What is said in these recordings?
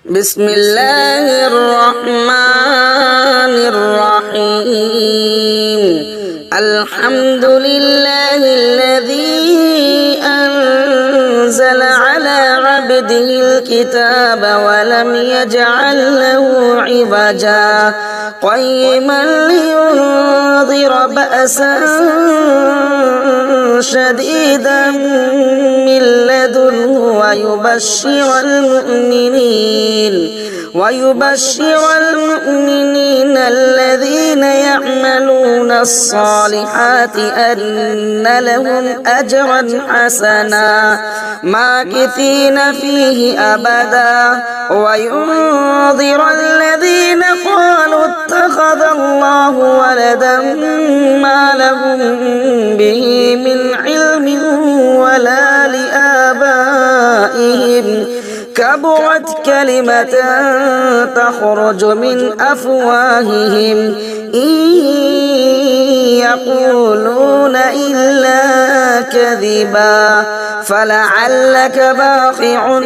بسم الله الرحمن الرحيم الحمد لله الذي أنزل على عبده الكتاب ولم يجعل له عوجا قيما لينذر بأسا شديدا من لدنه ويبشر المؤمنين الذين يعملون الصالحات أن لهم أجرا حسنا ماكثين فيه أبدا وينذر الذين قالوا اتخذ الله ولدا ما لهم به من علم ولا لآبائهم كبرت كلمة تخرج من أفواههم إن يقولون إلا كذبا فلعلك باخع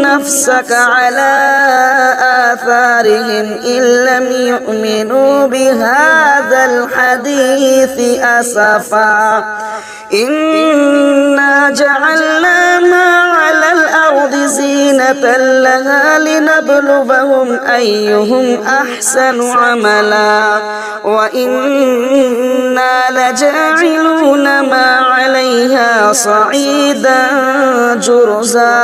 نفسك على آثارهم إن لم يؤمنوا بهذا الحديث أسفا إنا جعلنا ما على الأرض زينة لها لنبلوهم أيهم أحسن عملا وإنا لجاعلون ما عليها صعيدا جرزا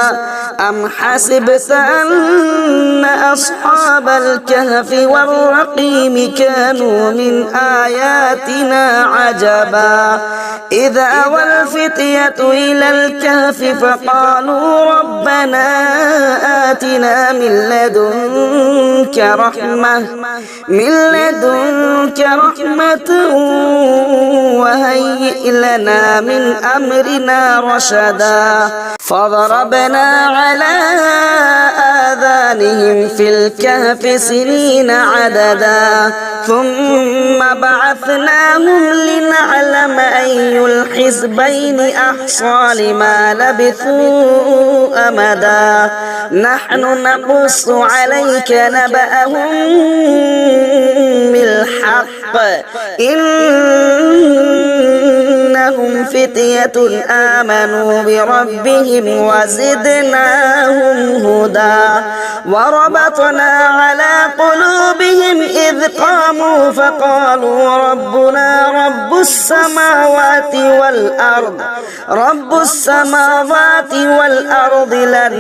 أم حسبت أن أصحاب الكهف والرقيم كانوا من آياتنا عجبا إذا والفتية إلى الكهف فقالوا ربنا آتنا من لدنك رحمة وهيئ لنا من أمرنا رشدا فضربنا على آذانهم في الكهف سنين عددا ثم بعثناهم لنعلم أي الحزبين أحصى لما لبثوا أمدا نحن نقص عليك نبأهم بالحق إنهم فتية آمنوا بربهم وزدناهم هدى وربطنا على قلوبهم إذ قاموا فقالوا ربنا رب السماوات والأرض لن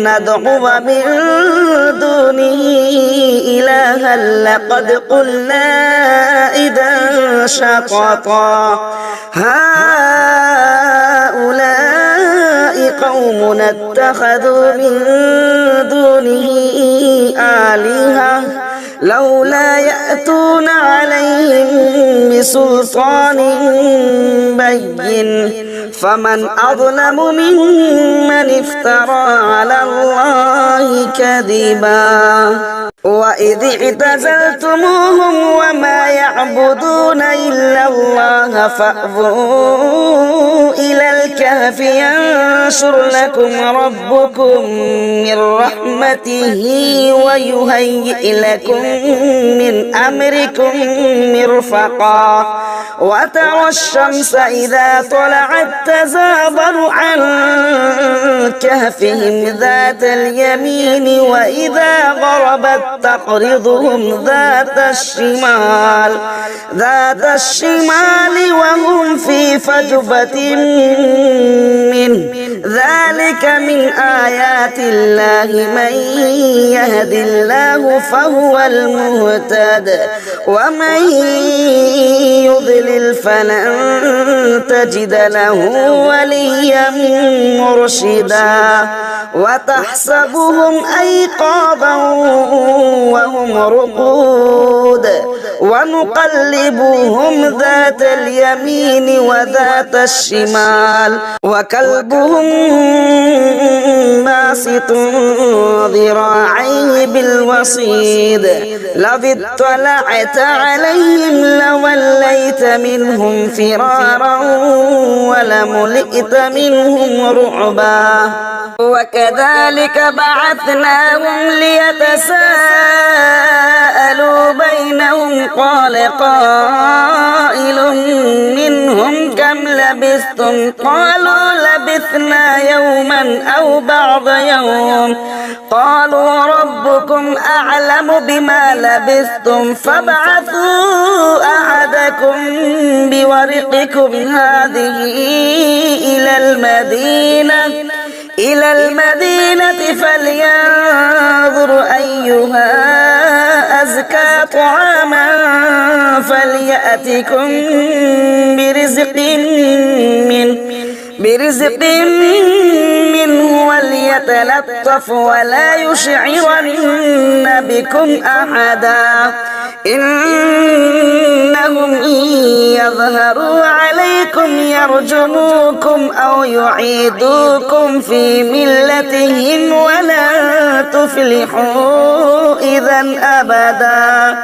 ندعو من دونه إلها لقد قلنا إذا شططا هؤلاء قوم اتخذوا من دونه آلهة لولا يأتون عليهم بسلطان بين فمن أظلم ممن افترى على الله كذبا وإذ اعتزلتموهم وما يعبدون إلا الله فأووا إلى الكهف ينشر لكم ربكم من رحمته ويهيئ لكم من أمركم مرفقا وترى الشمس إذا طلعت تزاور عن كهفهم ذات اليمين وإذا غربت تقرضهم ذات الشمال وهم في فجوة منه ذلك من آيات الله من يهد الله فهو المهتد ومن يضلل فلن تجد له وليا مرشدا وتحسبهم أيقاظا وهم رقود ونقلبهم ذات اليمين وذات الشمال وكلبهم باسط ذراعيه بالوصيد لو اطلعت عليهم لوليت منهم فرارا ولملئت منهم رعبا وكذلك بعثناهم ليتساءلوا بينهم قال قائل منهم كم لبثتم قالوا لبثنا يوما أو بعض يوم قالوا ربكم أعلم بما لبثتم فابعثوا أحدكم بورقكم هذه إلى المدينة فلينظر أيها أزكى طعاما فليأتكم برزق منه وليتلطف ولا يشعرن بكم أحدا إنهم إن يظهروا عليكم يرجموكم أو يعيدوكم في ملتهم ولن تفلحوا إذا أبدا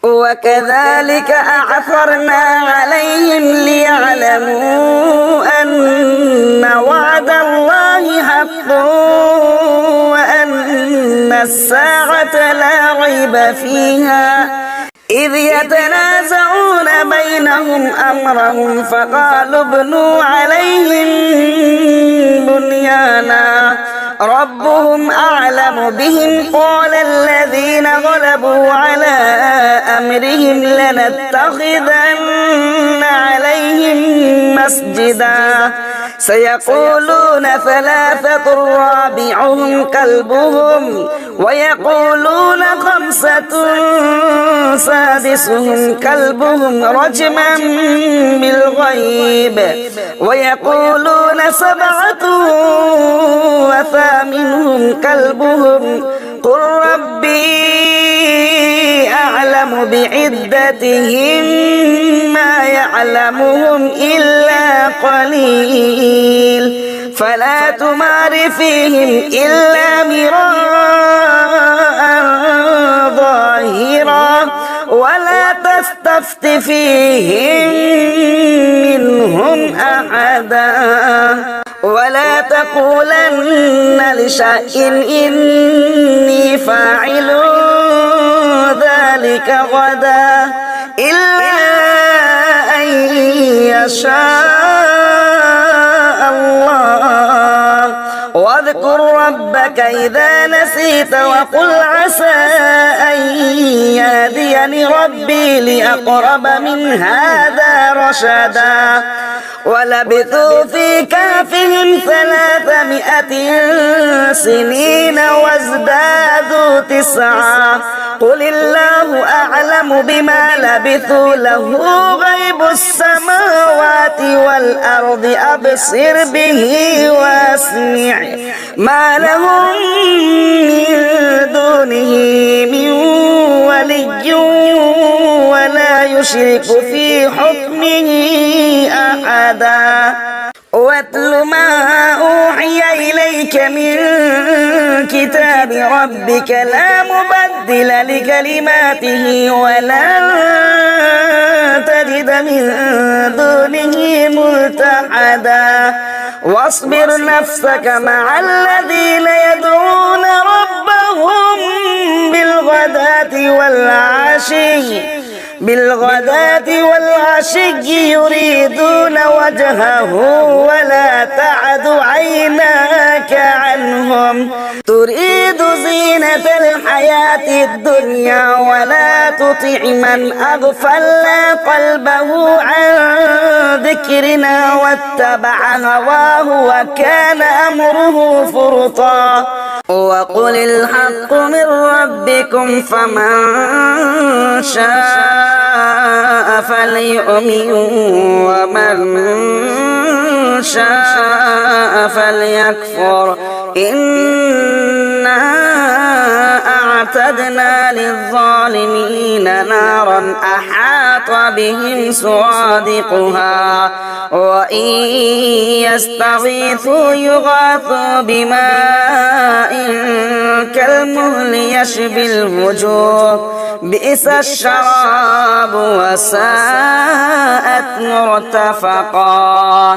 وكذلك أعثرنا عليهم ليعلموا أن وعد الله حق وأن الساعة لا ريب فيها إذ يتنازعون بينهم أمرهم فقالوا ابنوا عليهم بنيانا ربهم أعلم بهم قال الذين غلبوا على أمرهم لنتخذن عليهم مسجدا سيقولون ثلاثة رابعهم كلبهم ويقولون خمسة سادسهم كلبهم رجما بالغيب ويقولون سبعة وثامنهم كلبهم قل ربي أعلم بعدتهم ما يعلمهم إلا قليل فلا تمار فيهم إلا مراء ظاهرا ولا تستفت فيهم منهم أحدا ولا تقولن لشيء إني فاعل ذلك غدا إلا أن يشاء الله واذكر ربك إذا نسيت وقل عسى أن يهديني ربي لأقرب من هذا رشدا ولبثوا في كهفهم 300 سنين وازدادوا 9 قل الله أعلم بما لبثوا له غيب السماوات والأرض أبصر به واسمع ما لهم من دونه من ولي ولا يشرك في حكمه أحدا واتل ما أوحي إليك من كتاب ربك لا مبدل لكلماته ولا تجد من دونه ملتحدا واصبر نفسك مع الذين يدعون ربهم بالغداة والعشي يريدون وجهه ولا تعد عيناك عنهم تريد زينة الحياة الدنيا ولا تطع من أغفلنا قلبه عن ذكرنا واتبع هواه وكان أمره فرطا وقل الحق من ربكم فمن شاء فليؤمن ومن شاء فليكفر إنا أعتدنا للظالمين نارا أحاط بهم سرادقها وإن يستغيثوا يغاثوا بماء كالمهل يشبي الوجوه بئس الشراب وساءت مرتفقا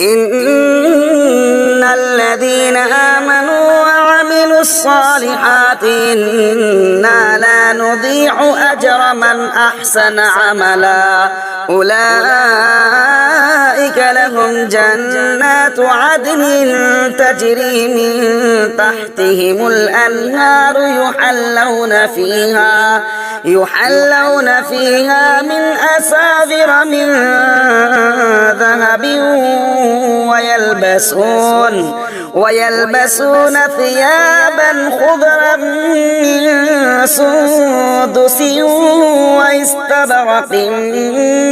إن الذين آمنوا وعملوا الصالحات إنا لا نضيع أجر من أحسن عملا أولئك لهم جنات عدن تجري من تحتهم الأنهار يحلون فيها من أساور من ذهب ويلبسون ثيابا خضرا من سندس واستبرق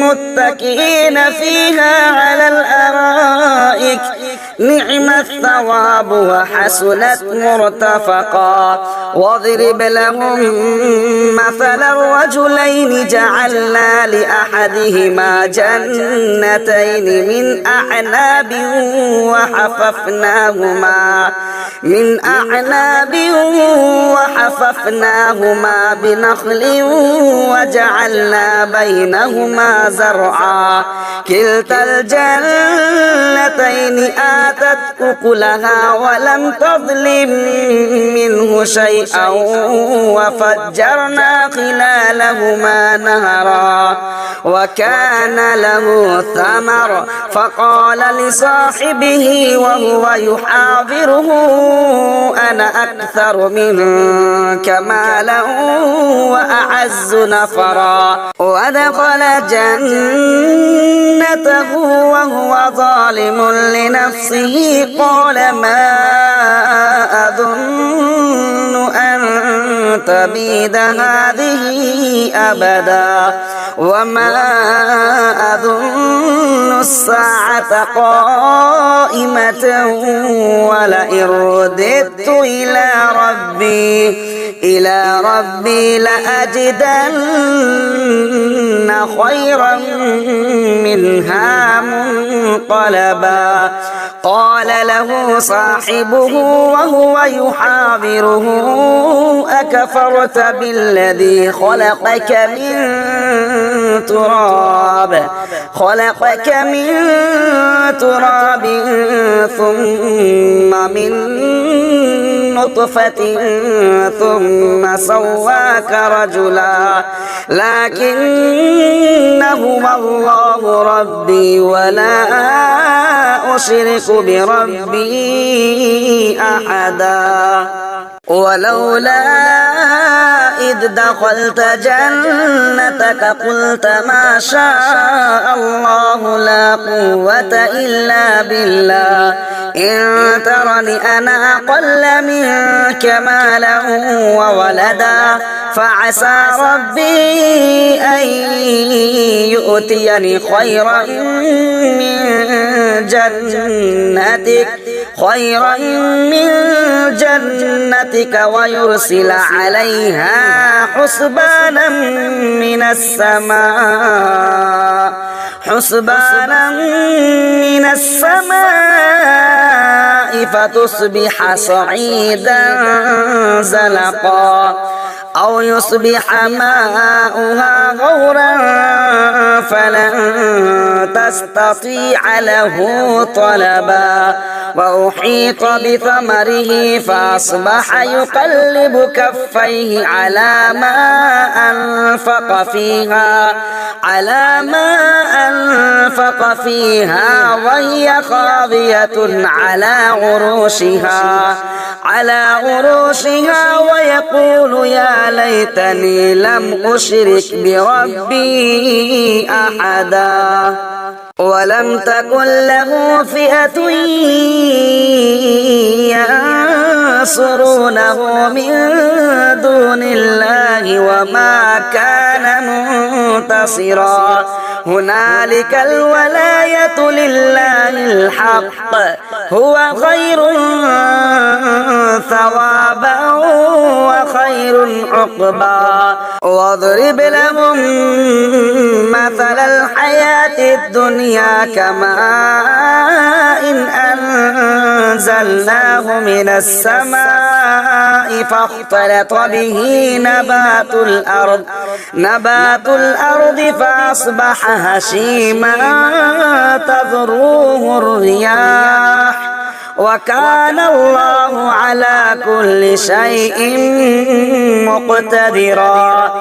متكئين فيها على الأرائك نعم الثواب وحسنت مرتفقا واضرب لهم مثلا الرجلين جعلنا لأحدهما جنتين من أعناب وحففناهما بنخل وجعلنا بينهما زرعا كلتا الجنتين آتت أكلها ولم تظلم منه شيئا وفجرنا خلالهما نهرا وكان له ثمر فقال لصاحبه وهو يحاوره أنا أكثر منك مالا وأعز نفرا ودخل جنته وهو ظالم لنفسه قال ما أظن أن تبيد هذه أبدا وما أظن الساعة قائمة ولئن رددت إلى ربي لأجدن خيرا منها منقلبا قال له صاحبه وهو يحاوره أكفرت بالذي خلقك من تراب ثم من نطفة ثم سواك رجلا لكن هو الله ربي ولا أشرك بربي أحدا ولولا إذ دخلت جنتك قلت ما شاء الله لا قوة إلا بالله إن ترني أنا أقل منك مالا وولدا فعسى ربي أن يؤتيني خيرا من جنتك ويرسل عليها حسبانا من السماء فتصبح صعيدا زلقا أو يصبح ماؤها غورا فلن تستطيع له طلبا وأحيط بثمره فأصبح يقلب كفيه على ما أنفق فيها وهي خاوية على عروشها ويقول يا ليتني لم أشرك بربي أحدا ولم تكن له فئة ينصرونه من دون الله وما كان منتصرا هنالك الولاية لله الحق هو خير ثوابا وخير خير عقبا واضرب لهم مثل الحياة الدنيا كماء إن أنزلناه من السماء فاختلط به نبات الأرض فأصبح هشيما تذروه الرياح وكان الله على كل شيء مقتدرا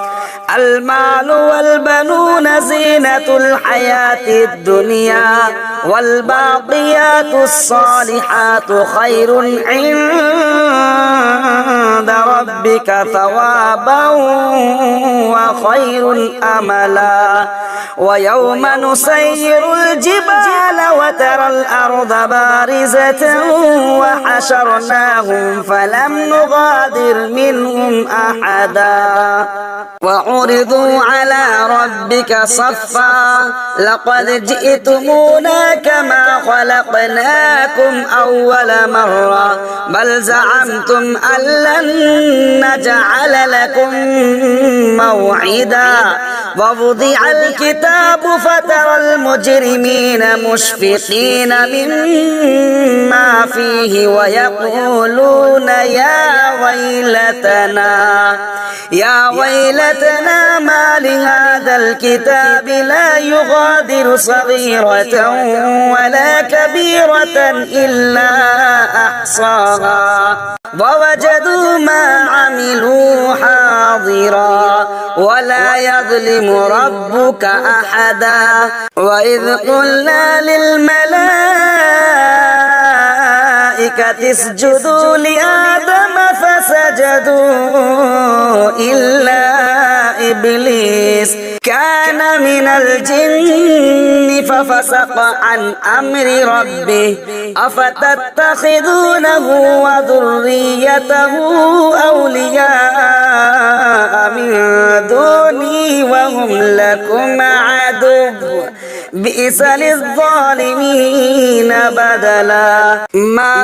المال والبنون زينة الحياة الدنيا والباقيات الصالحات خير عند ربك ثوابا وخير أملا ويوم نسير الجبال وترى الأرض بارزة وحشرناهم فلم نغادر منهم أحدا وعرضوا على ربك صفا لقد جئتمونا كما خلقناكم أول مرة بل زعمتم أن لن نجعل لكم موعدا ووضع الكتاب فترى المجرمين مشفقين مما فيه ويقولون يا ويلتنا ما لهذا الكتاب لا يغادر صغيرة ولا كبيرة إلا أحصاها ووجدوا ما عملوا حاضرا ولا يظلم ربك أحدا وإذ قلنا للملائكة اسجدوا لآدم فسجدوا إلا إبليس كان من الجن ففسق عن أمر ربه أفتتخذونه وذريته أولياء من دوني وهم لكم عدو بئس للظالمين بدلا ما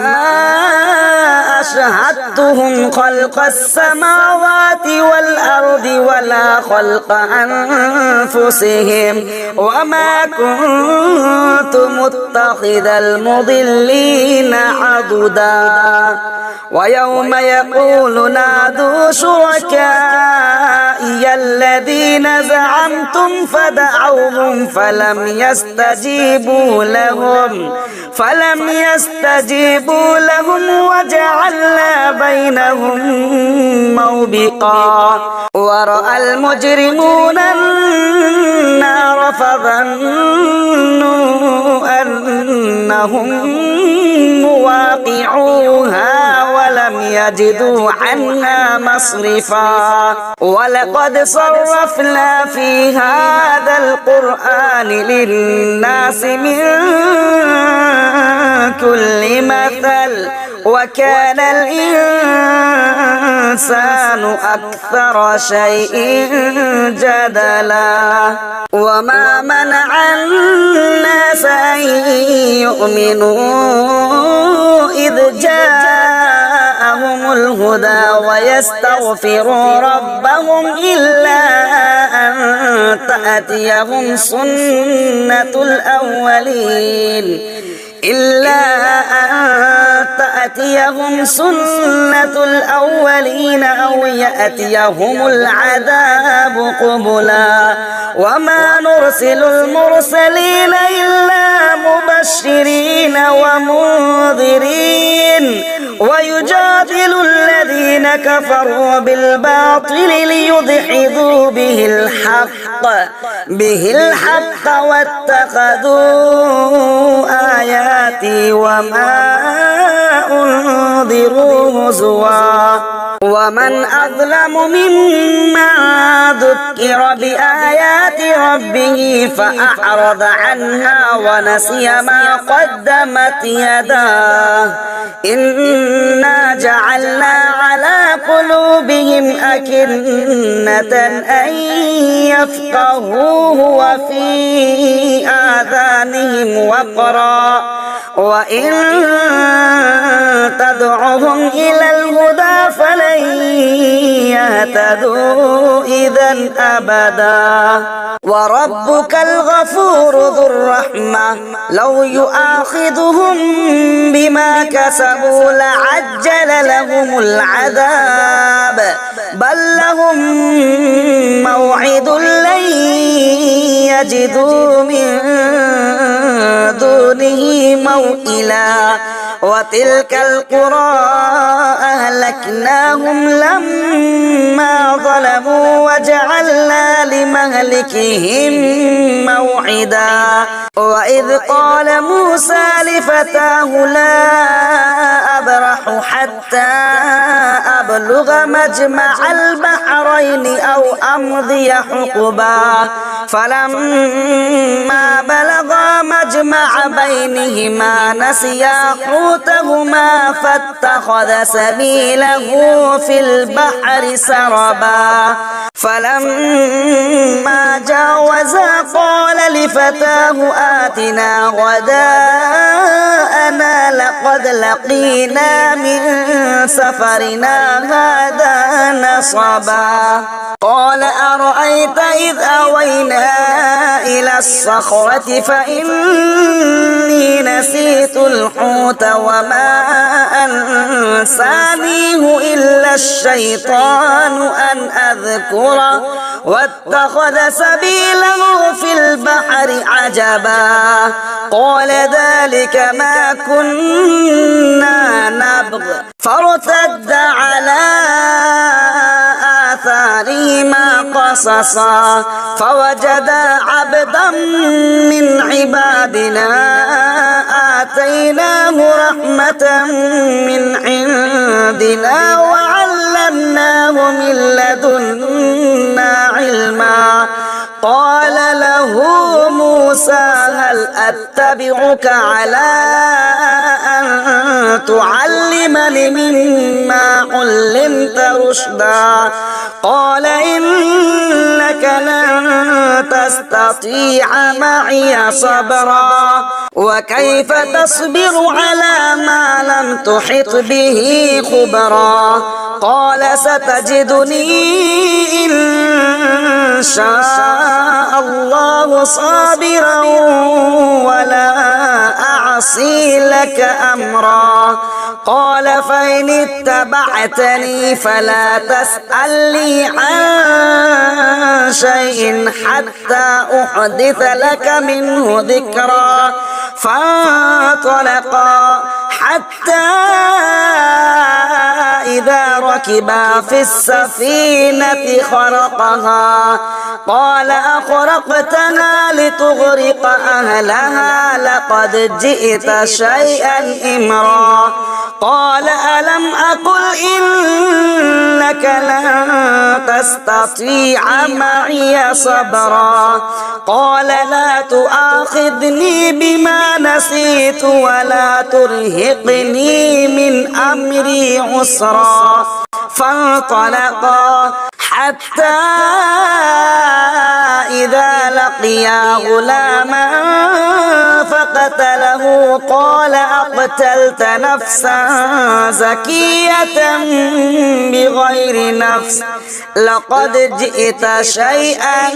أشهدتهم خلق السماوات والأرض ولا خلق أنفسهم وما كنت متخذ المضلين عضدا ويوم يقول نادوا شركائي الذين زعمتم فدعوهم فلم يستجيبوا لهم وجعلنا بينهم موبقا ورأى المجرمون النار فظنوا أنهم مواقعوها ولم يجدوا عنها مصرفا ولقد صرفنا في هذا القرآن للناس من كل مثل وكان الإنسان أكثر شيء جدلا وما منع الناس أن يؤمنوا إذ جاءهم الهدى ويستغفروا ربهم إلا أن تأتيهم سنة الأولين أو يأتيهم العذاب قبلا وما نرسل المرسلين إلا مبشرين ومنذرين ويجادل الذين كفروا بالباطل ليدحضوا به الحق واتخذوا آياتي وما أنذروا هزوا ومن أظلم ممن ذكر بآيات ربه فأعرض عنها ونسي ما قدمت يداه إنا جعلنا على قلوبهم أكنة أن يفقهوه وفي آذانهم وقرا وإن تدعهم إلى الهدى فلن يهتدوا إذا أبدا وربك الغفور ذو الرحمة لو يؤاخذهم بما كسبوا لعجل لهم العذاب بل لهم موعد لن يجدوا من دونه موئلا وتلك القرى أهلكناهم لما ظلموا وجعلنا لمهلكهم موعدا وإذ قال موسى لفتاه لا أبرح حتى أبلغ مجمع البحرين أو أمضي حقبا فلما بلغا مجمع بينهما نسيا حوتهما فاتخذ سبيله في البحر سربا فلما جاوزا قال لفتاه آتنا غداءنا لقد لقينا من سفرنا هذا نصبا قال أرأيت إذ أوينا إلى الصخرة فإني نسيت الحوت وما أنسانيه إلا الشيطان أن أذكره واتخذ سبيله في البحر عجبا قال ذلك ما كنا نبغ فارتد على آثارهما قصصا فوجدا عبدا من عبادنا آتيناه رحمة من عندنا وعلمناه من لدنا علما قال له موسى هل أتبعك على أن تعلمني مما علمت رشدا قال إنك لن تستطيع معي صبرا وكيف تصبر على ما لم تحط به خبرا قال ستجدني إن شاء الله صابرا ولا أعصي لك أمرا قال فإن اتبعتني فلا تسألني عن شيء حتى أحدث لك منه ذكرا فانطلقا حتى إذا ركبا في السفينة خرقها قال أخرقتها لتغرق أهلها لقد جئت شيئا إمرا قال ألم أقل إنك لن تستطيع معي صبرا قال لا تؤاخذني بما نسيت ولا ترهقني من أمري عسرا فانطلقا حتى إذا لقيا غلاما فقتله قال أقتلت نفسا زكية بغير نفس لقد جئت شيئا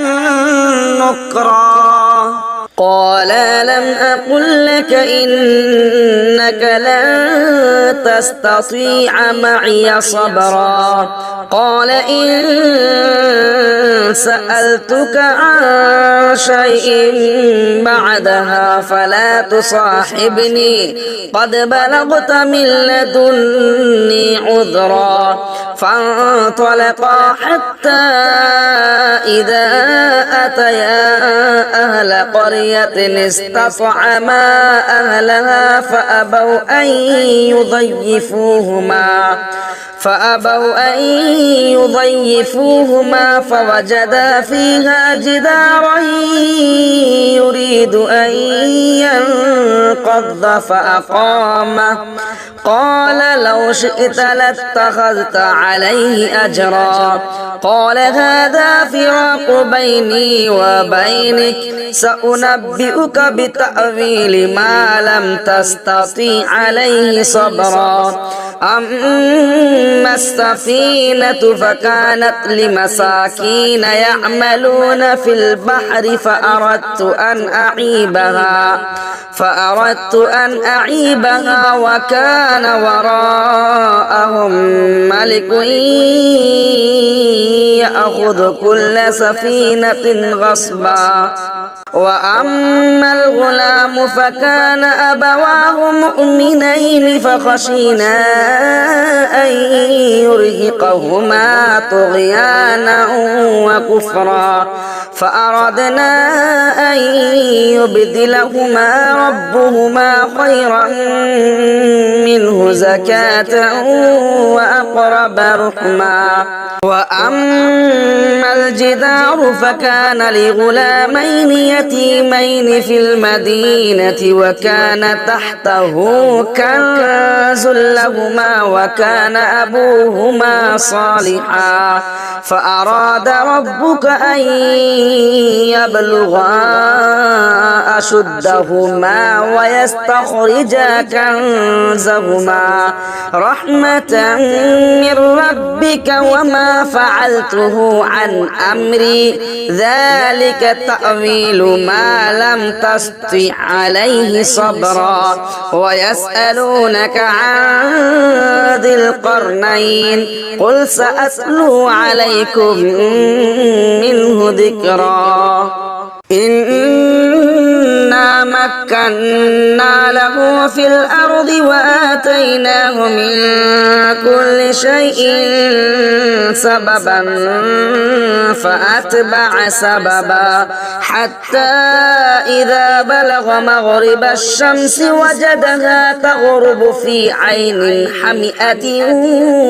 نكرا قال لم أقل لك إنك لن تستطيع معي صبرا قال إن سألتك عن شيء بعدها فلا تصاحبني قد بلغت من لدني عذرا فانطلقا حتى إذا أتيا أهل قرية استطعما أهلها فأبوا أن يضيفوهما فوجدا فيها جدارا يريد أن ينقض فأقامه قال لو شئت لاتخذت عليه أجرا قال هذا فراق بيني وبينك سأنبئك بتأويل ما لم تستطيع عليه صبرا أما أما السفينة فكانت لمساكين يعملون في البحر فأردت أن أعيبها وكان وراءهم ملك يأخذ كل سفينة غصبا وأما الغلام فكان أبواه مؤمنين فخشينا أن يرهقهما طغيانا وكفرا فأردنا أن يبدلهما ربهما خيرا منه زكاة وأقرب رحما وأما الجدار فكان لغلامين يتيمين في المدينة وكان تحته كنز لهما وكان أبوهما صالحا فأراد ربك أن يبلغا أشدهما ويستخرجا كنزهما رحمة من ربك وما فعلته عن أمري ذلك تأويل ما لم تستطع عليه صبرا ويسألونك عن ذي القرنين قل سأتلو عليكم منه ذكرا إنا مكنا له في الأرض وآتيناه من كل شيء سببا فأتبع سببا حتى إذا بلغ مغرب الشمس وجدها تغرب في عين حمئة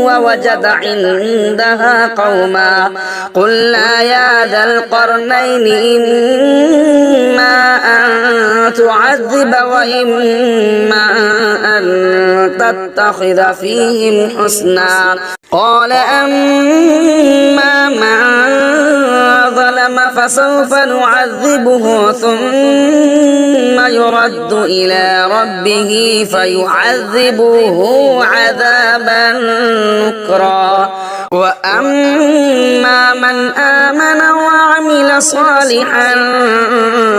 ووجد عندها قوما قلنا يا ذا القرنين إما أن تعذب وإما أن تتخذ فيهم حسنا قال أما من ظلم فسوف نعذبه ثم يرد إلى ربه فيعذبه عذابا نكرا وأما من آمن وعمل صالحا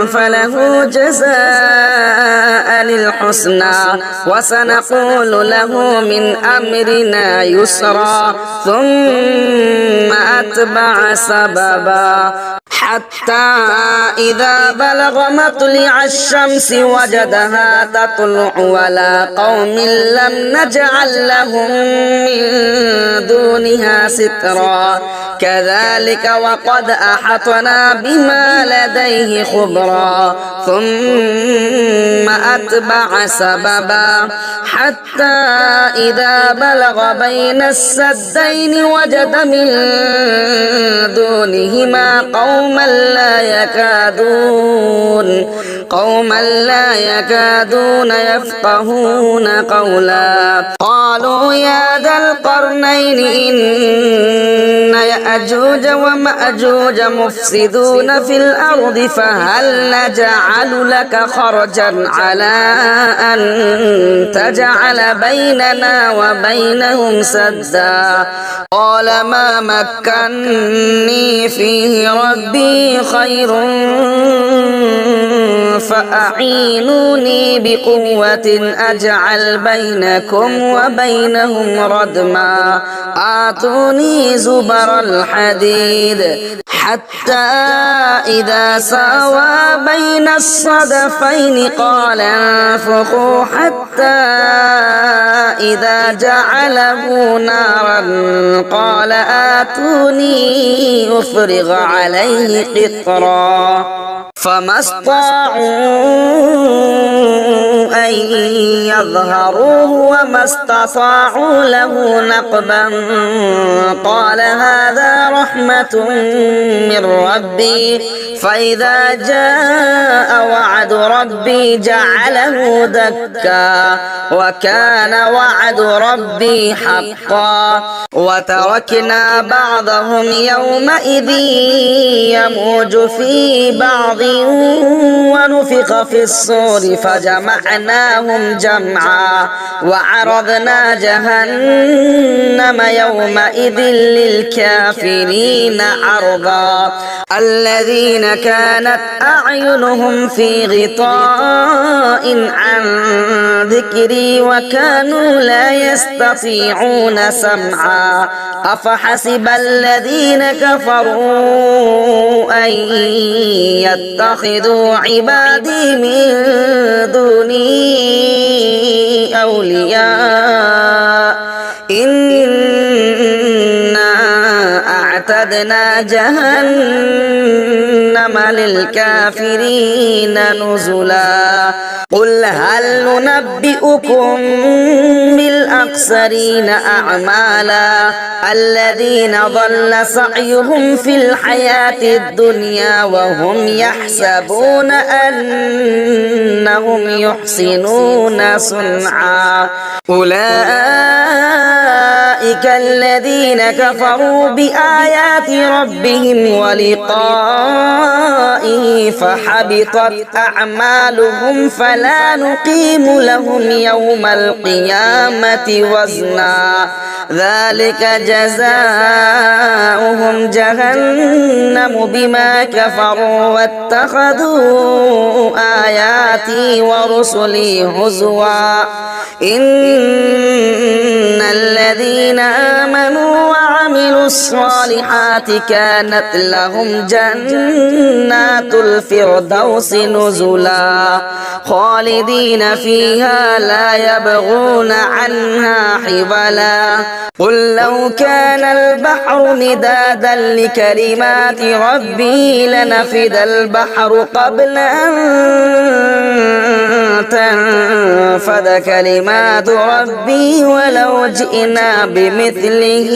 فله جزاء الحسنى وسنقول له من أمرنا يسرا ثم أتبع سببا حتى إذا بلغ مطلع الشمس وجدها تطلع على قوم لم نجعل لهم من دونها سترا كذلك وقد أحطنا بما لديه خبرا ثم أتبع سببا حتى إذا بلغ بين السدين وجد من دونهما قوما لا يكادون يفقهون قولا قالوا يا ذا القرنين إن يأجوج ومأجوج مفسدون في الأرض فهل نجعل لك خرجا على أن تجعل بيننا وبينهم سدا قال ما مكني فيه ربي خير فأعينوني بقوة أجعل بينكم وبينهم ردما آتوني زبر الحديد حتى إذا ساوى بين الصدفين قال انفخوا حتى إذا جعله نارا قال آتوني أفرغ عليه قطرا فما استطاعوا أن يظهروه وما استطاعوا له نقبا قال هذا رحمة من ربي فإذا جاء وعد ربي جعله دكا وكان وعد ربي حقا وتركنا بعضهم يومئذ يموج في بعض ونفخ في الصور فجمعناهم جمعا وعرضنا جهنم يومئذ للكافرين عرضا الذين كانت أعينهم في غطاء عن ذكري وكانوا لا يستطيعون سمعا أفحسب الذين كفروا أن يتخذوا عبادي من دوني أولياء إنا أعتدنا جهنم للكافرين نزلا قل هل ننبئكم بالأخسرين أعمالا الذين ضل سعيهم في الحياة الدنيا وهم يحسبون أنهم يحسنون صنعا أولئك الذين كفروا بآيات ربهم ولقائه فحبطت أعمالهم فلا نقيم لهم يوم القيامة وزنا ذلك جزاؤهم جهنم بما كفروا واتخذوا آياتي ورسلي هزوا إن الذين آمنوا وعملوا الصالحات كانت لهم جنات الفردوس نزلا خالدين فيها لا يبغون عنها حولا قل لو كان البحر مدادا لكلمات ربي لنفد البحر قبل أن تنفد كلمات ربي ولو جئنا بمثله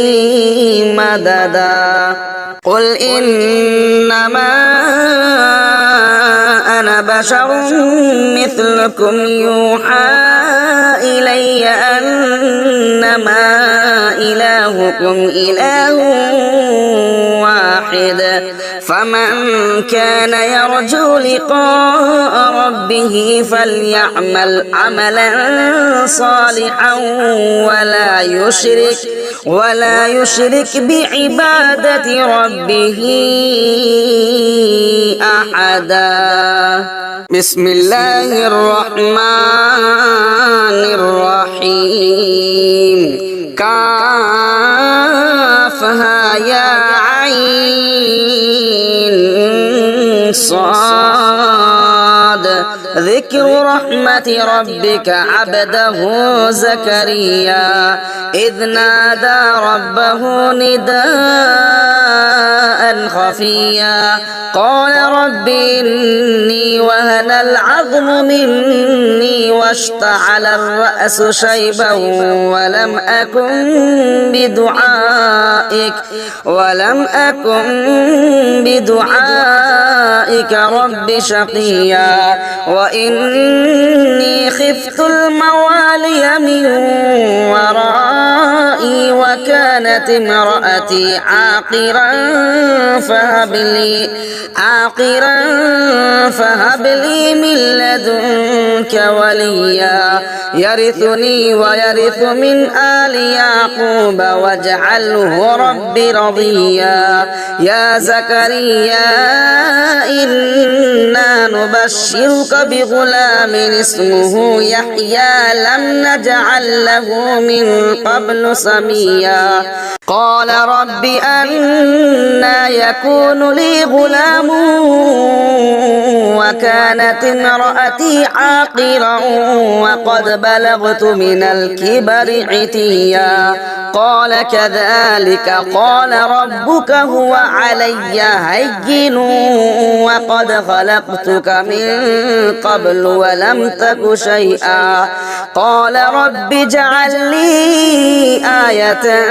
مددا قل إنما أنا بشر مثلكم يوحى إلي أنما إلهكم إله واحد فمن كان يرجو لقاء ربه فليعمل عملا صالحا ولا يشرك بعبادة ربه أحدا بسم الله الرحمن الرحيم كافها يا عين صاد ذكر رحمة ربك عبده زكريا إذ نادى ربه نداء خفيا قال رب إني وهن العظم مني واشتعل الرأس شيبا ولم أكن بدعائك رب شقيا وإني خفت الموالي من ورائي وكانت امرأتي عاقرا فهب لي من لدنك وليا يرثني ويرث من آل يعقوب واجعله رب رضيا يا زكريا إنا نبشرك بغلام اسمه يحيى لم نجعل له من قبل سميا قال رب أنى يكون لي غلام وكانت امرأتي عاقرا وقد بلغت من الكبر عتيا قال كذلك قال ربك هو علي هين وقد خلقتك من قبل ولم تك شيئا قال رب اجعل لي آية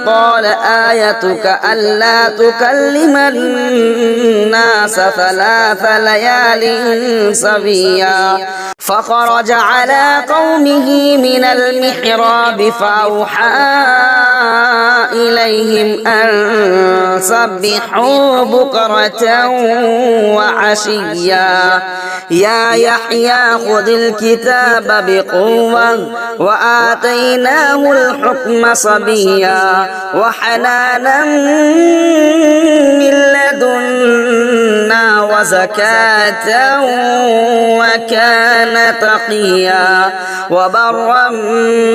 قال آيتك ألا تكلم الناس 3 ليال سويا فخرج على قومه من المحراب فأوحى إليهم أن سبحوا بكرة وعشيا يا يحيى خذ الكتاب بقوة وآتيناه الحكم صبيا وحنانا من لدنا وزكاة وكان تقيا وبرا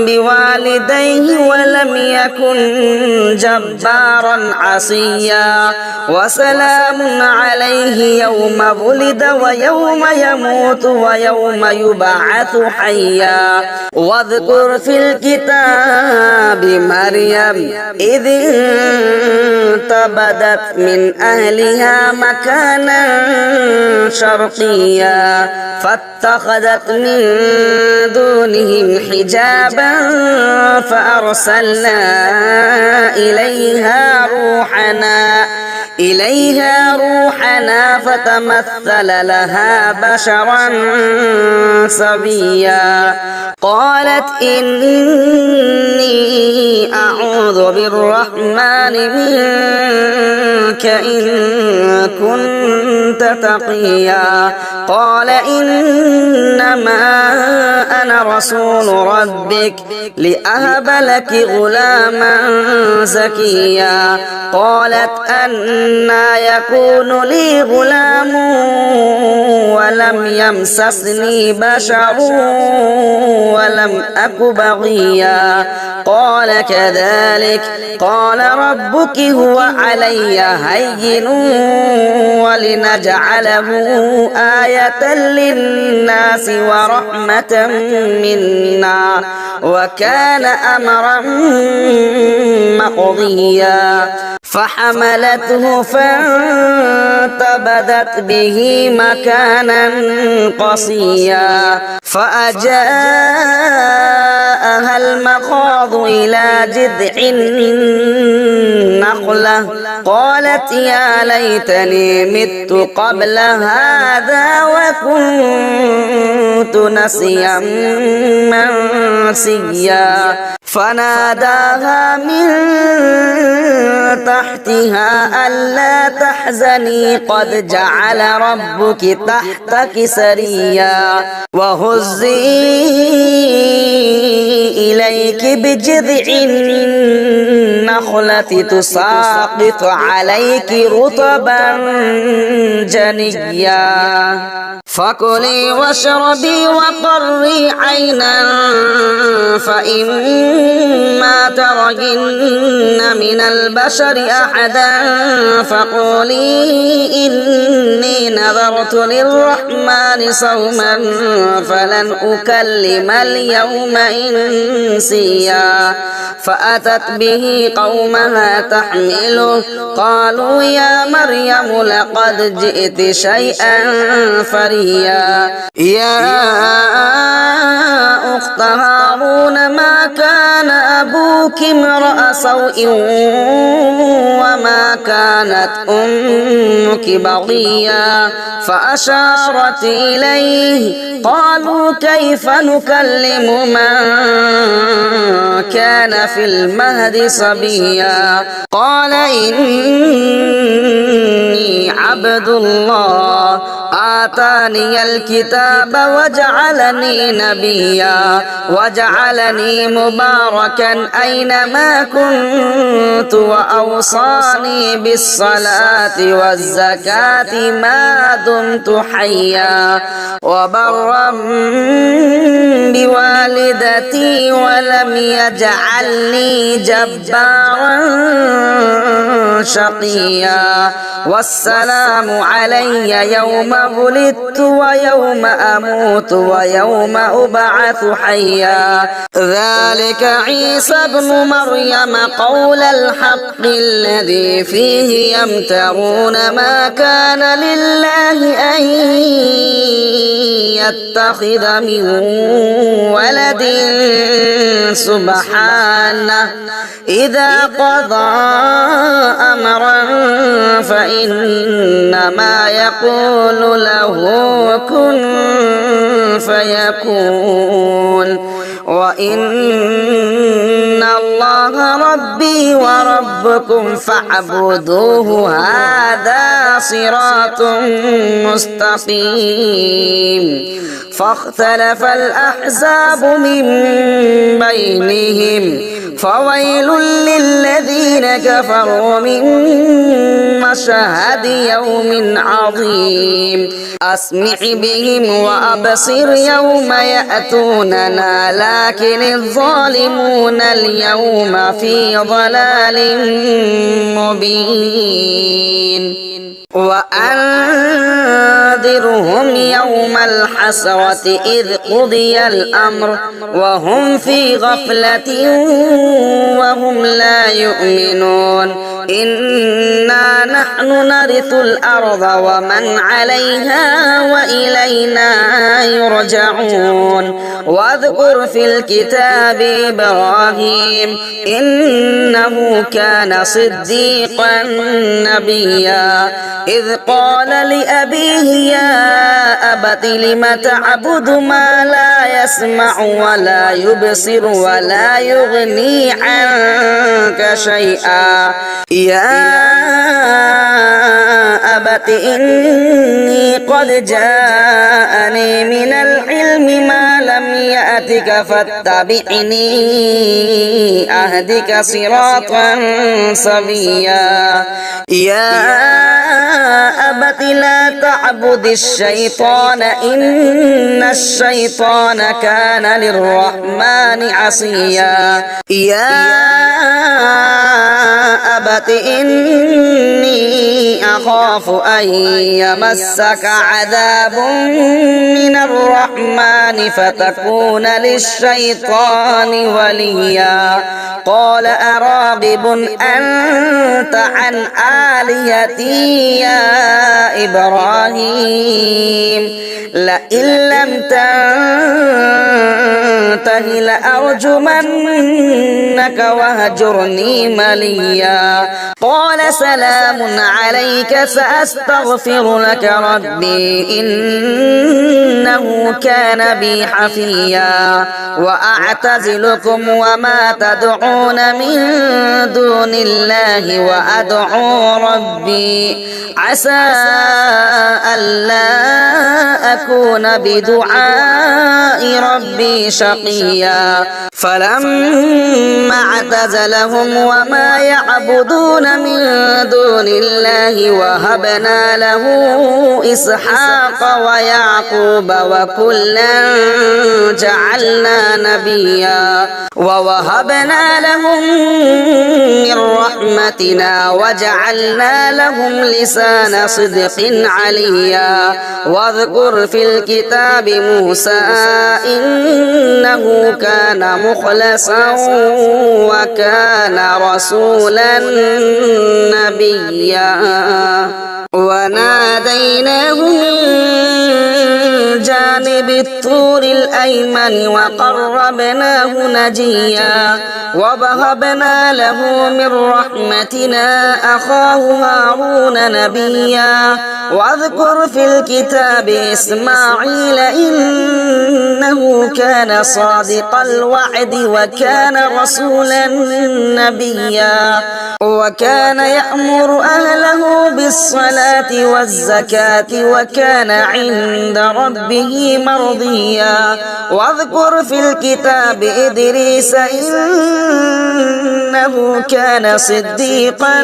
بوالديه ولم يكن جبارا عصيا وسلام عليه يوم ولد ويوم يموت ويوم يبعث حيا واذكر في الكتاب مريم إذ انتبذت من أهلها مكانا شرقيا فاتخذت من دونهم حجابا فأرسلنا إليها روحنا فتمثل لها بشرا سويا قالت إني أعوذ بالرحمن منك إن كنت تقيا قال إنما أنا رسول ربك لأهب لك غلاما زكيا قالت أنى يكون لي غلام ولم يمسسني بشر ولم أك بغيا قال كذلك قال ربك هو علي هين ولنجعله آية للناس ورحمة منا وكان أمرا مقضيا فحملته فانتبذت به مكانا قصيا فأجاءها المخاض إلى جذع النخلة قالت يا ليتني مت قبل هذا وكنت نسيا منسيا فناداها من تحتها ألا تحزني قد جعل ربك تحتك سريا وهزي إليك بجذع النخلة تساقط عليك رطبا جنيا فكلي واشربي وقري عينا فإما ترين من البشر أحدا فقولي إني نذرت للرحمن صوما فلن أكلم اليوم إنسيا فأتت به قومها تحمله قالوا يا مريم لقد جئت شيئا فريا يا أخت هارون ما كان أبوك امرأ سوء وما كانت أمك بغيا فأشارت إليه قالوا كيف نكلم من كان في المهد صبيا قال إني عبد الله آتاني الكتاب وجعلني نبيا وجعلني مباركا أينما كنت وأوصاني بالصلاة والزكاة ما دمت حيا وبرا بوالدتي ولم يجعلني جبارا شقيا والسلام علي يوم ولدت ويوم أموت ويوم أبعث حيا ذلك عيسى ابن مريم قول الحق الذي فيه يمترون ما كان لله أن يتخذ من ولد سبحانه إذا قضى أمرا فإنما يقول له كن فيكون وإن الله ربي وربكم فاعبدوه هذا صراط مستقيم فاختلف الأحزاب من بينهم فويل للذين كفروا من مشهد يوم عظيم أسمع بهم وأبصر يوم يأتوننا لكن الظالمون اليوم في ضلال مبين وأنذرهم يوم الحسرة إذ قضي الأمر وهم في غفلة وهم لا يؤمنون إنا نحن نرث الأرض ومن عليها وإلينا يرجعون واذكر في الكتاب إبراهيم إنه كان صديقا نبيا إذ قال لأبيه يا أبت لم تعبد ما لا يسمع ولا يبصر ولا يغني عنك شيئا يا أبت إني قد جاءني من العلم ما لم يأتك فاتبعني أهدك صراطا سويا يا أبت لا تعبد الشيطان إن الشيطان كان للرحمن عصيا يا أبت إني أخاف أن يمسك عذاب من الرحمن فتكون للشيطان وليا قال أراغب أنت عن آلهتي يا إبراهيم لئن لم تنته لأرجمنك وهجرني مليا قال سلام عليك سأستغفر لك ربي إنه كان بي حفيا وأعتزلكم وما تدعون من دون الله وأدعو ربي عسى ألا أكون بدعاء ربي شقيا فلما اعتزلهم وما يعبدون من دون الله وهبنا له إسحاق ويعقوب وكلا جعلنا نبيا ووهبنا لهم من رحمتنا وجعلنا لهم لسان صدق عليا واذكر في الكتاب موسى إنه كان مخلصا وكان رسولا نبيا وناديناه من جانب الطور الأيمن وقربناه نجيا ووهبنا له من رحمتنا أخاه هارون نبيا واذكر في الكتاب إسماعيل إنه كان صادق الوعد وكان رسولا نبيا وكان يأمر أهله بالصلاة والزكاة وكان عند ربه مرضيا واذكر في الكتاب إدريس إنه كان صديقا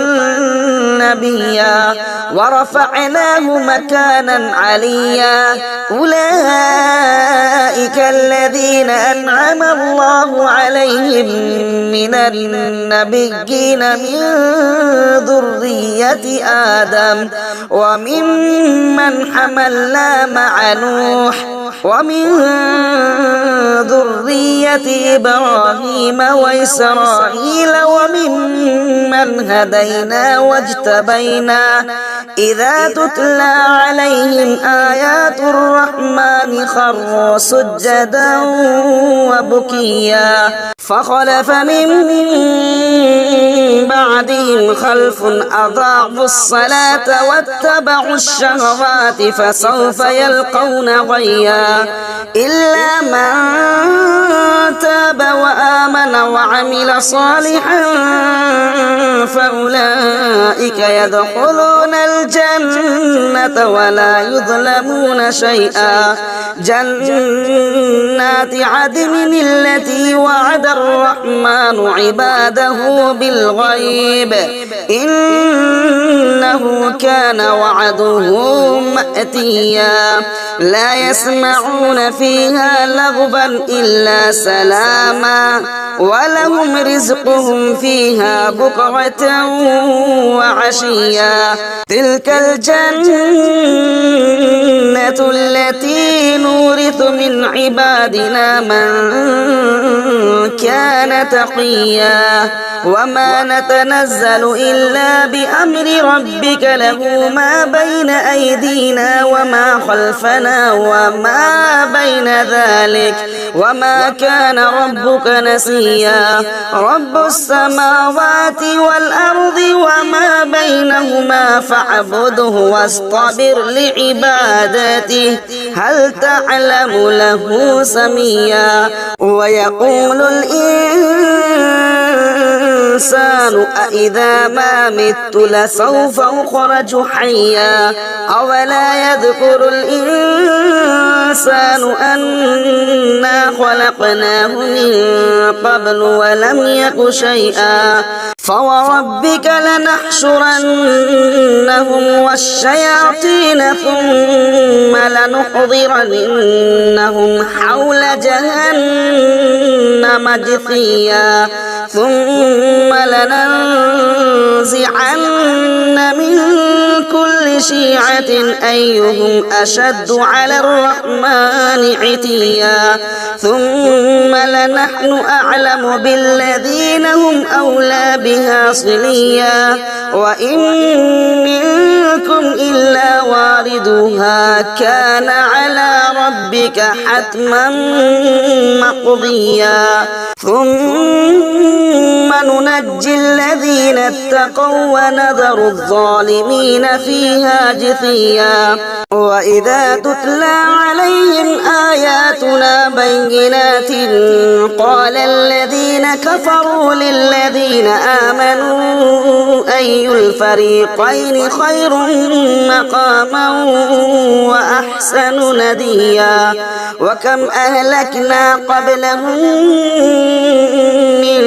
نبيا ورفعناه مكانا عليا أولئك الذين أنعم الله عليهم من النبيين من ذرية ذرية آدم وممن حملنا مع نوح ومن ذرية إبراهيم وإسرائيل وممن هدينا واجتبينا إذا تتلى عليهم آيات الرحمن خروا سجدا وبكيا فخلف من بعدهم خلف أضاعوا الصلاة واتبعوا الشهوات فسوف يلقون غيا إلا من تاب وآمن وعمل صالحا فأولئك يدخلون الجنة ولا يظلمون شيئا جنات عدن التي وعد الرحمن عباده بالغيب إنه كان وعده مأتيا لا يسمعون فيها لغبا إلا سلاما ولهم رزقهم فيها بكرة وعشيا تلك الجنة التي نورث من عبادنا من كان تقيا وما نتنزل إلا بأمر ربك له ما بين أيدينا وما خلفنا وما بين ذلك وما كان ربك نسيا رب السماوات والأرض وما بينهما فاعبده واصطبر لعبادته هل تعلم له سميا ويقول الإنسان أإذا ما مت لسوف أخرج حيا أولا يذكر الإنسان أنا خلقناه من قبل ولم يك شيئا فوربك لنحشرنهم والشياطين ثم لنحضرنهم حول جهنم جثيا ثم لننزعن من كل شيعة أيهم أشد على الرحمن عتيا ثم لنحن أعلم بالذين هم أولى بها صليا وإن منكم إلا واردها كان على ربك حتما مقضيا ثم ننجي الذين اتقوا ونذر الظالمين فيها جثيا وإذا تتلى عليهم آياتنا بينات قال الذين كفروا للذين آمنوا أي الفريقين خير مقاما وأحسن نديا وكم أهلكنا قبلهم من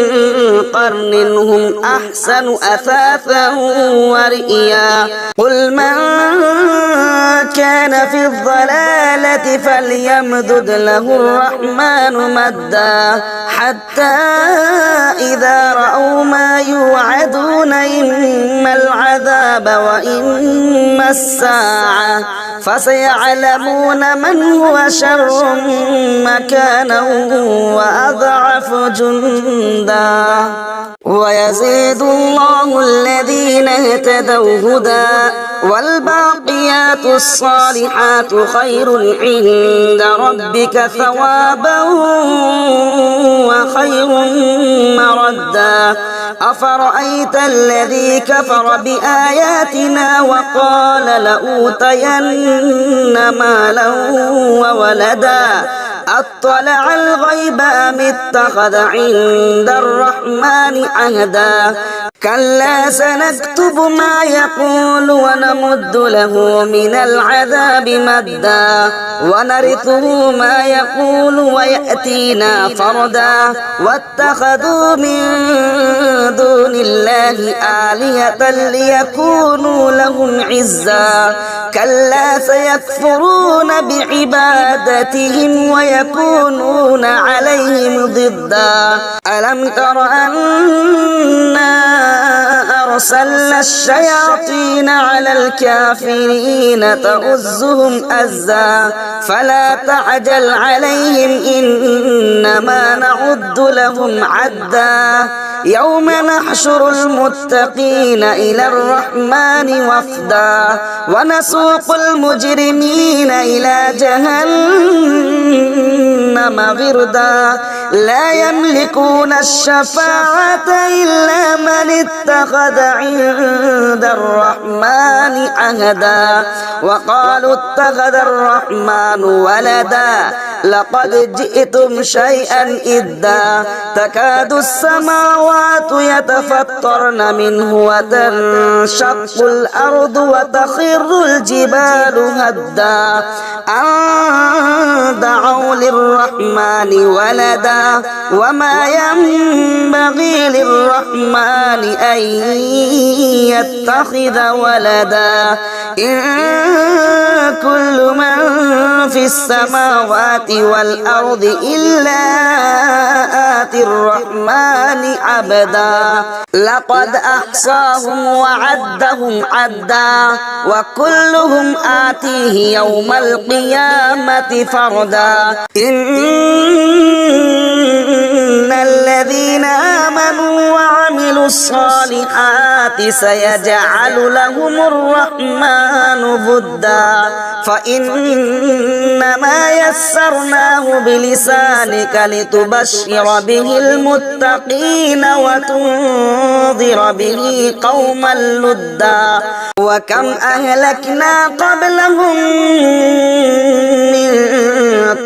قرن هم أحسن أثاثا ورئيا قل من كان في الضلالة فليمدد له الرحمن مدا حتى إذا رأوا ما يوعدون إما العذاب وإما الساعة فسيعلمون من هو شر مكانا وأضعف جندا ويزيد الله الذين اهتدوا هدى والباقيات الصالحات خير عند ربك ثوابا وخير مردا أفرأيت الذي كفر بآياتنا وقال لأوتين مالا وولدا أطلع الغيب أم اتخذ عند الرحمن عهدا كلا سنكتب ما يقول ونمد له من العذاب مدا ونرثه ما يقول ويأتينا فردا واتخذوا من دون الله آلهة ليكونوا لهم عزا كلا سيكفرون بعبادتهم ويكونون عليهم ضدا ألم تر أنا أرسلنا الشياطين على الكافرين تؤزهم أزا فلا تعجل عليهم إنما نعد لهم عدا يوم نحشر المتقين إلى الرحمن وفدا ونسوق المجرمين إلى جهنم وردا لا يملكون الشفاعة إلا من اتخذ عند الرحمن عهدا وقالوا اتخذ الرحمن ولدا لقد جئتم شيئا إدا تكاد السماوات يتفطرن منه وتنشق الأرض وتخر الجبال هدا أن دعوا للرحمن ولدا وما ينبغي للرحمن أن يتخذ ولدا إن كل من في السماوات والأرض إلا آتي الرحمن عبدا لقد أحصاهم وعدهم عدا وكلهم آتيه يوم القيامة فردا إن الذين آمنوا وعملوا الصالحات سيجعل لهم الرحمن ودا فإنما يسرناه بلسانك لتبشر به المتقين وتنذر به قوما لدا وكم أهلكنا قبلهم من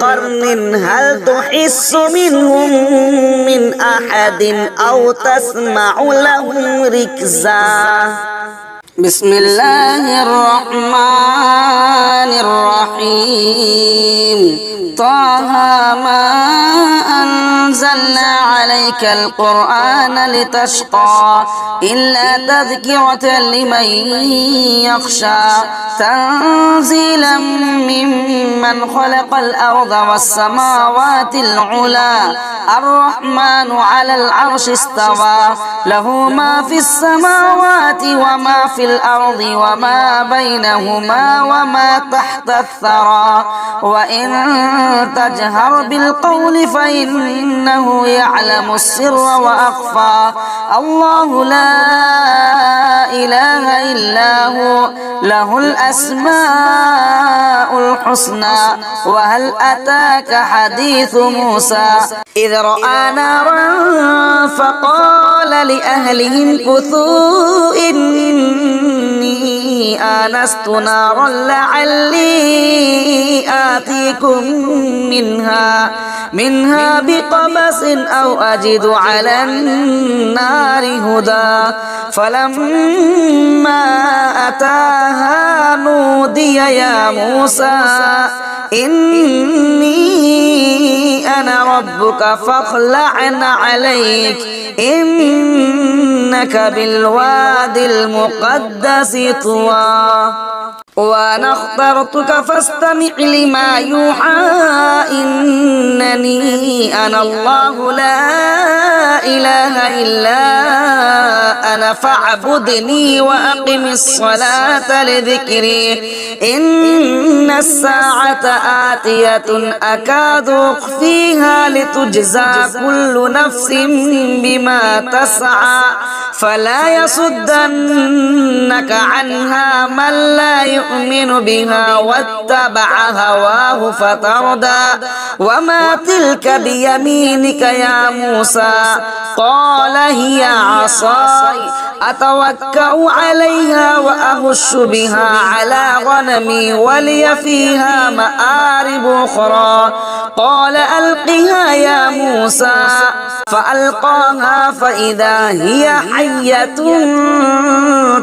قرن هل تحس منهم من أحد أو تسمع لهم ركزا بسم الله الرحمن الرحيم طه ما أنزلنا عليك القرآن لتشقى إلا تذكرة لمن يخشى تنزيلا ممن خلق الأرض والسماوات العلى الرحمن على العرش استوى له ما في السماوات وما في الأرض وما بينهما وما تحت الثرى وإن تجهر بالقول فإنه يعلم السر وأخفى الله لا إله إلا هو له الأسماء الحسنى وهل أتاك حديث موسى إذ رأى نارا فقال لأهلهم كثوا إني آنست نارا لعلي آتيكم منها بقبس أو أجد على النار هدى فلما أتاها نودي يا موسى إني أنا ربك فاخلع عليك إنك بالوادي المقدس طوى وأنا اخترتك فاستمع لما يوحى إنني أنا الله لا إله إلا أنا فاعبدني وأقم الصلاة لذكري إن الساعة آتية أكاد أخفيها لتجزى كل نفس بما تسعى فلا يصدنك عنها من لا يؤمن بها واتبع هواه فتردى وما تلك بيمينك يا موسى قال هي عصاي أتوكأ عليها وأهش بها على غنمي ولي فيها مآرب أخرى قال ألقها يا موسى فألقاها فإذا هي حية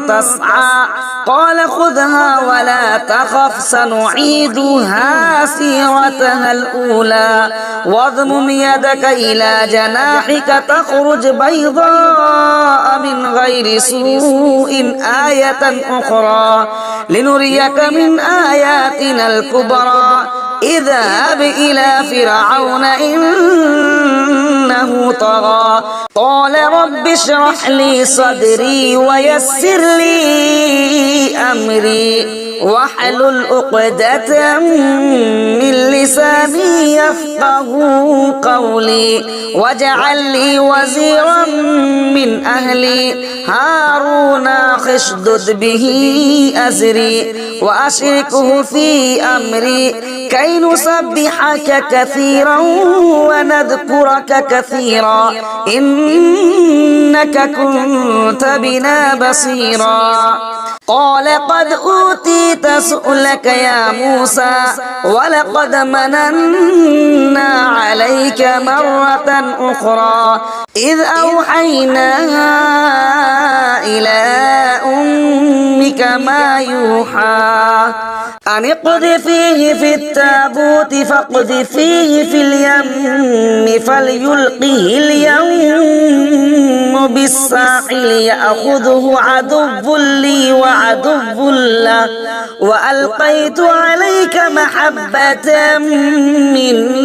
تسعى قال خذها ولا تخف سنعيدها سيرتها الأولى واضمم يدك إلى جناحك تخرج بيضاء من غير سوء آية أخرى لنريك من آياتنا الكبرى اذهب إلى فرعون إنه طغى قال رب اشرح لي صدري ويسر لي أمري واحلل عقدة من لساني يفقهوا قولي واجعل لي وزيرا من أهلي هارون اشدد به أزري وأشركه في أمري كي نسبحك كثيرا ونذكرك كثيرا إنك كنت بنا بصيرا قال قد أوتيت سؤلك يا موسى ولقد مننا عليك مرة أخرى إذ أوحينا إلى أمك ما يوحى أن اقذفيه في التابوت فاقذفيه في اليم فليلقه اليم بالساحل يأخذه عدو لي وعدو له وألقيت عليك محبة مني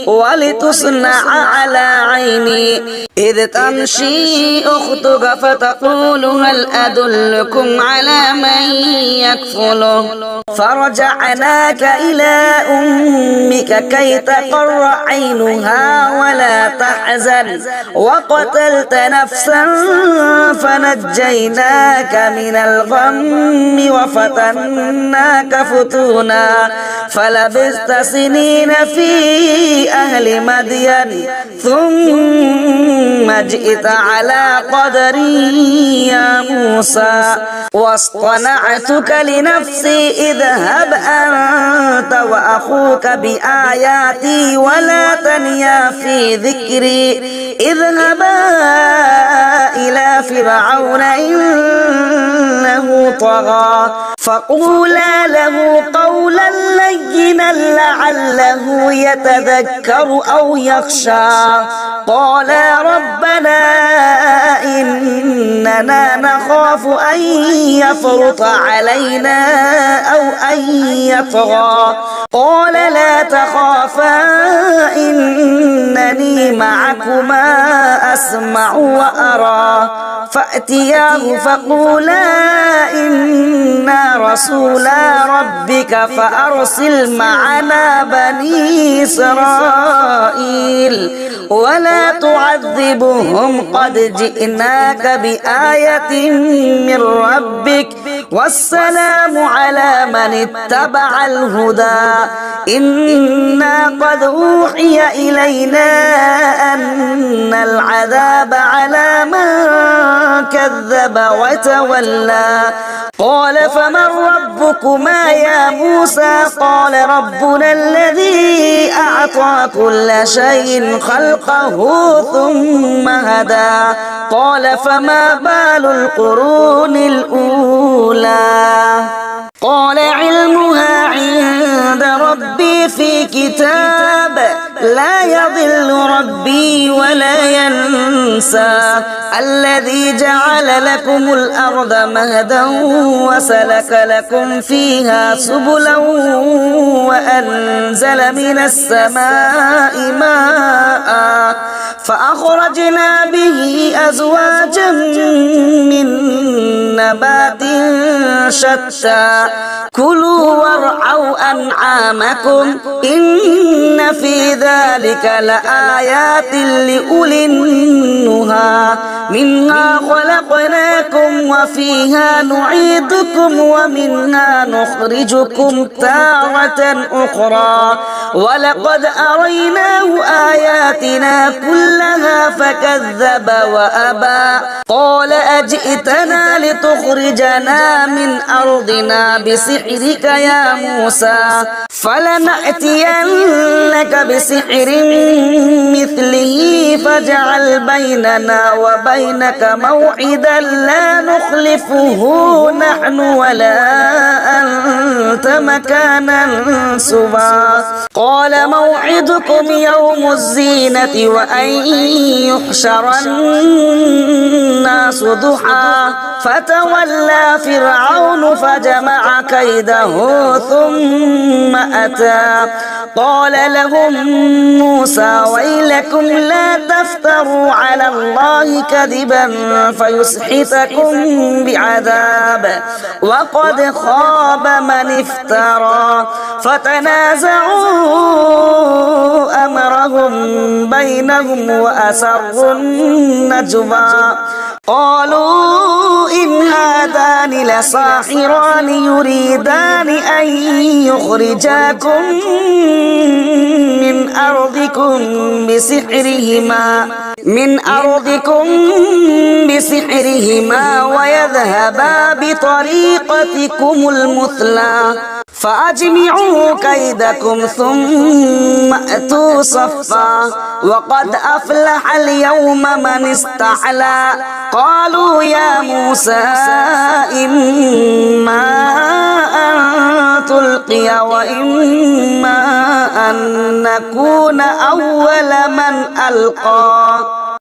ولتصنع على عيني إذ تمشي أختك فتقول هل أدلكم على من يكفله فرجعناك إلى أمك كي تقر عينها ولا تحزن وقتلت نفسا فنجيناك من الغم وفتناك فتونا فلبثت سنين في أهل مدين ثم جئت على قدري يا موسى واصطنعتك لنفسي اذهب أنت وأخوك بآياتي ولا تنيا في ذكري اذهبا إلى فرعون إنه طغى فقولا له قولا لينا لعله يتذكر أو يخشى قالا ربنا إننا نخاف أن يفرط علينا أو أن يطغى قال لا تخافا إنني معكما أسمع وأرى فأتياه فقولا إنا رسولا ربك فأرسل معنا بني إسرائيل ولا تعذبهم قد جئناك بآية من ربك والسلام على من اتبع الهدى إنا قد أوحي إلينا أن العذاب على من كذب وتولى قال فمن ربكما يا موسى قال ربنا الذي أعطى كل شيء خلقه ثم هدى قال فما بال القرون الأولى قال علمها عند ربي في كتاب لا يضل ربي ولا ينسى الذي جعل لكم الأرض مهدا وسلك لكم فيها سبلا وأنزل من السماء ماء فأخرجنا به أزواجا من نبات شتى كلوا وارعوا أنعامكم إن في ذلك لآيات لأولي النهى منها خلقناكم وفيها نعيدكم ومنها نخرجكم تارة أخرى ولقد أريناه آياتنا كلها فكذب وأبى قال أجئتنا لتخرجنا من أرضنا بسحرك يا موسى فلنأتينك بسحر مثله فاجعل بيننا وبينك موعدا لا نخلفه نحن ولا أنت مكانا سوى قال موعدكم يوم الزينة وأن يحشر الناس ضحى فتولى فرعون فجمع كيده ثم أتى قال لهم موسى ويلكم لا تفتروا على الله كذبا فيسحتكم بعذاب وقد خاب من افترى فتنازعوا أمرهم بينهم وأسروا النجوى قالوا إن هذان لساحران يريدان أن يخرجاكم من أرضكم بسحرهما ويذهبا بطريقتكم المثلى فأجمعوا كيدكم ثم أتوا صفا وقد أفلح اليوم من استعلى قالوا يا موسى إما أن تلقي وإما أن نكون أول من ألقى